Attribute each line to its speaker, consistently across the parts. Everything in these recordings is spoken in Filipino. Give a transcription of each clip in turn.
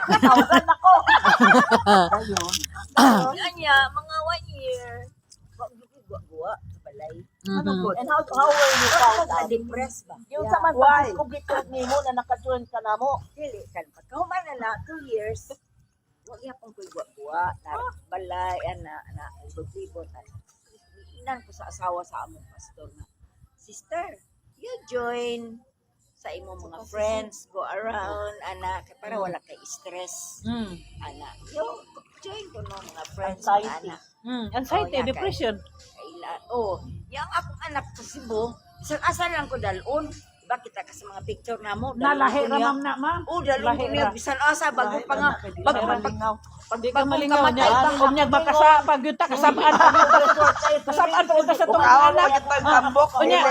Speaker 1: Tawagan ako. Ayun.
Speaker 2: Anya, mga 1 year. Guwa-guwa sa balay.
Speaker 1: Ano good? And how were you found out?
Speaker 2: Na-depress ba?
Speaker 1: Yung sa man
Speaker 3: Why?
Speaker 1: pag-discover ni mo na naka-join ka na mo.
Speaker 2: Dili kan pagkahuman na 2 years. Wa gyapon ko guwa-guwa na balay ana na libot na. Inan ko sa asawa sa among pastor na, sister, you join sa imong mga friends, go around, ana, kay para wala kay stress. Ana, yo, join ko no mga friends,
Speaker 1: Anxiety.
Speaker 2: ana.
Speaker 3: Anxiety,
Speaker 2: Oh, yeah,
Speaker 3: depression.
Speaker 2: Yang akong anak sa Cebu, isang asa lang ko dalon. Diba kita ka sa mga picture na mo.
Speaker 3: Nalahi ra ma'am na ma'am.
Speaker 2: Dalon ko
Speaker 3: Lahi
Speaker 2: niya,
Speaker 3: ra.
Speaker 2: bisan asa, bago pa nga, bago pa
Speaker 3: Di ka malingaw niya. Kung niya makasa, pag yun ta, kasabaan pa unta sa tong
Speaker 1: Bukaw
Speaker 3: anak.
Speaker 1: na kitang tambok.
Speaker 3: Unya,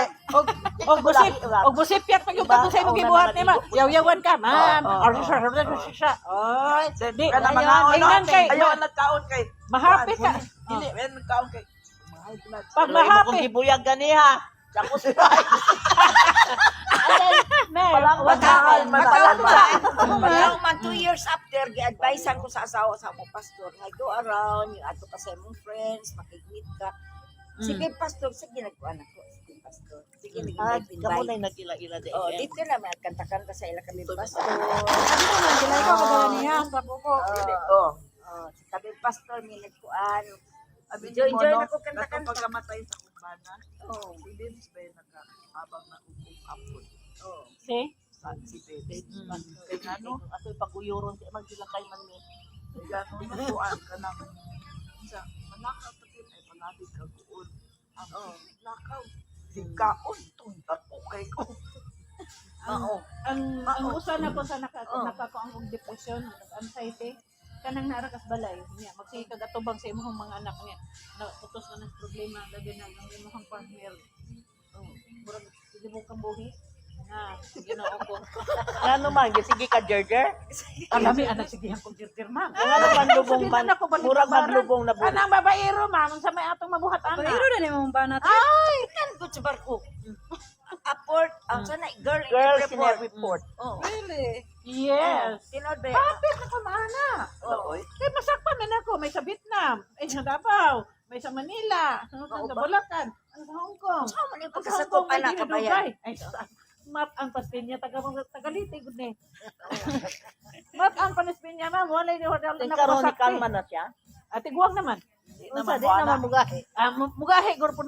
Speaker 3: og busip yak pag yung pag sa imong gibuhat ni ma. Yaw-yawan ka, ma'am. Siya. Oy, di
Speaker 1: Kana mga
Speaker 3: ingnan kay.
Speaker 1: Ayaw nagkaon kay.
Speaker 3: Mahapit ka.
Speaker 1: Dili, men nagkaon kay.
Speaker 3: Pag mahapit.
Speaker 1: Kung gibuyag ganiha. Ako si
Speaker 2: Mataw man 2 years after, gi-advisean ko sa asawa sa among pastor, nga go around, yung ato ka sa imong friends, makikmeet ka. Sige, pastor, sige, nagkuhan ako. Sige, pastor. Sige,
Speaker 1: Kamo
Speaker 2: nag-invite.
Speaker 1: na nagila-ila di.
Speaker 2: Oh, dito na, may kanta-kanta sa ila kami pastor.
Speaker 3: Gilay ko kadala niya, tapo ko.
Speaker 2: Oh, sa tabi pastor, may nagkuhan. Enjoy na ko kanta-kanta.
Speaker 1: Pagkamatay sa kumbana.
Speaker 2: Oh,
Speaker 1: Si Vince ba habang na-upod.
Speaker 2: oh.
Speaker 3: See?
Speaker 1: Si Vince. Kaya ano, ako pag-uyuron, kaya magsilang kay Manmi. Kaya ano, natuan ka naman. Sa manakaw takin ay panabig ka kuon. Ang nakaw. Si kaon, tuntat ko kay ko.
Speaker 2: Oo.
Speaker 3: Ang usa na ko sa nakako ang depression, anxiety, kanang narakas balay niya magsikag atubang sa imong mga anak niya na putos na ng problema lagi na ang imong partner. Murag sige mo kang buhi na Ginoo ko.
Speaker 1: Ano man, sige ka, Jerjer?
Speaker 3: Alami anak sige ang computer ma'am.
Speaker 1: Ano man lubong man, murag maglubong na buhay.
Speaker 3: Kanang babaero ma'am sa may atong mabuhat ana.
Speaker 4: Pero na naman banat.
Speaker 2: Ay, kan ko sa barko. Aport, ang sana girl in
Speaker 1: Girls
Speaker 2: every
Speaker 1: in
Speaker 2: port.
Speaker 1: every port.
Speaker 2: Oh.
Speaker 4: Really?
Speaker 3: Yes.
Speaker 2: Tinod ba?
Speaker 3: Happy ka ko mana.
Speaker 1: Oo.
Speaker 3: Kay masakpa man ako may sa Vietnam, ay sa Davao, may sa Manila, sa Bulacan, ang sa Hong Kong.
Speaker 2: Saan man yung
Speaker 3: Ang sa Hong
Speaker 2: pagkasakop
Speaker 3: Kong may
Speaker 2: anak ka ba yan?
Speaker 3: Dubai. Ay sa map ang Paspinya tagaliti gud ni. Map ang Paspinya ma'am, wala ni hodal na
Speaker 1: Karon ni
Speaker 3: pasakpi.
Speaker 1: kalma na siya.
Speaker 3: Ate guwang naman.
Speaker 1: Unsa di naman mugahe.
Speaker 3: Mugahe gor po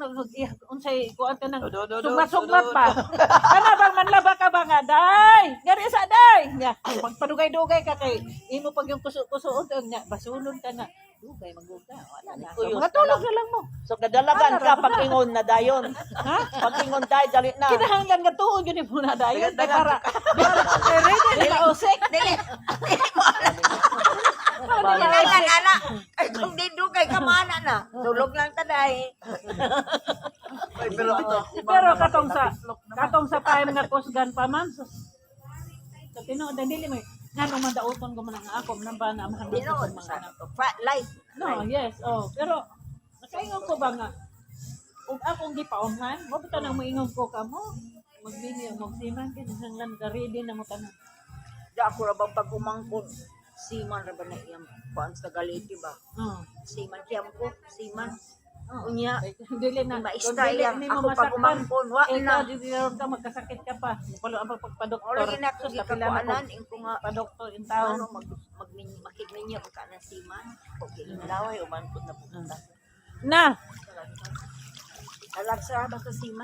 Speaker 3: unsay kuan ka nang
Speaker 1: Do.
Speaker 3: sugmat-sugmat pa. Kana bang manlaba ka ba nga day? Gari sa day. Nya, magpadugay-dugay ka kay imo pag yung kuso-kuso nya basulon ka na. Dugay maguga. Wala na. So, mga tulog na lang mo.
Speaker 1: So kadalagan ka pag ingon na dayon.
Speaker 3: Ha?
Speaker 1: Pag ingon day dali na.
Speaker 3: Kinahanglan nga tuon yun mo na dayon kay
Speaker 1: Dagan-
Speaker 3: para ready na usik.
Speaker 2: Dili. Kinailan, anak. Ay, kung di dugay ka mana na. Tulog lang taday.
Speaker 3: Pero katong sa time nga kusgan pa man sa tinuod dili mo nganong mandauton ko man ang ako man ba na mahanggang
Speaker 2: Tinood
Speaker 3: mga
Speaker 2: sa
Speaker 3: anak.
Speaker 2: life.
Speaker 3: No, yes. Oh, pero nakaingon ko ba nga ug akong gipaumhan, mo bitaw nang moingon ko kamo magbini magsiman kinahanglan ka ready na mo tanan.
Speaker 2: Di ako ra bang pagumangkon. Siman ra ba na iyang kuan sa galiti ba?
Speaker 3: Oh.
Speaker 2: Siman kiyam ko, siman. Unya,
Speaker 3: Dili na
Speaker 2: maista
Speaker 3: dili
Speaker 2: iyang
Speaker 3: ni mo
Speaker 2: ako
Speaker 3: masaktan.
Speaker 2: pagumangkon. Wa
Speaker 3: Ikaw
Speaker 2: na.
Speaker 3: di ka magkasakit ka pa. Palo ang pagpadoktor.
Speaker 2: Wala gina ko gikakuanan. Ing ko nga,
Speaker 3: Padoktor in town.
Speaker 2: ano, makigninya ko ka ng siman. Okay na.
Speaker 1: Laway uman pud na pupunta.
Speaker 3: Na,
Speaker 2: Alam sa ba sa siman?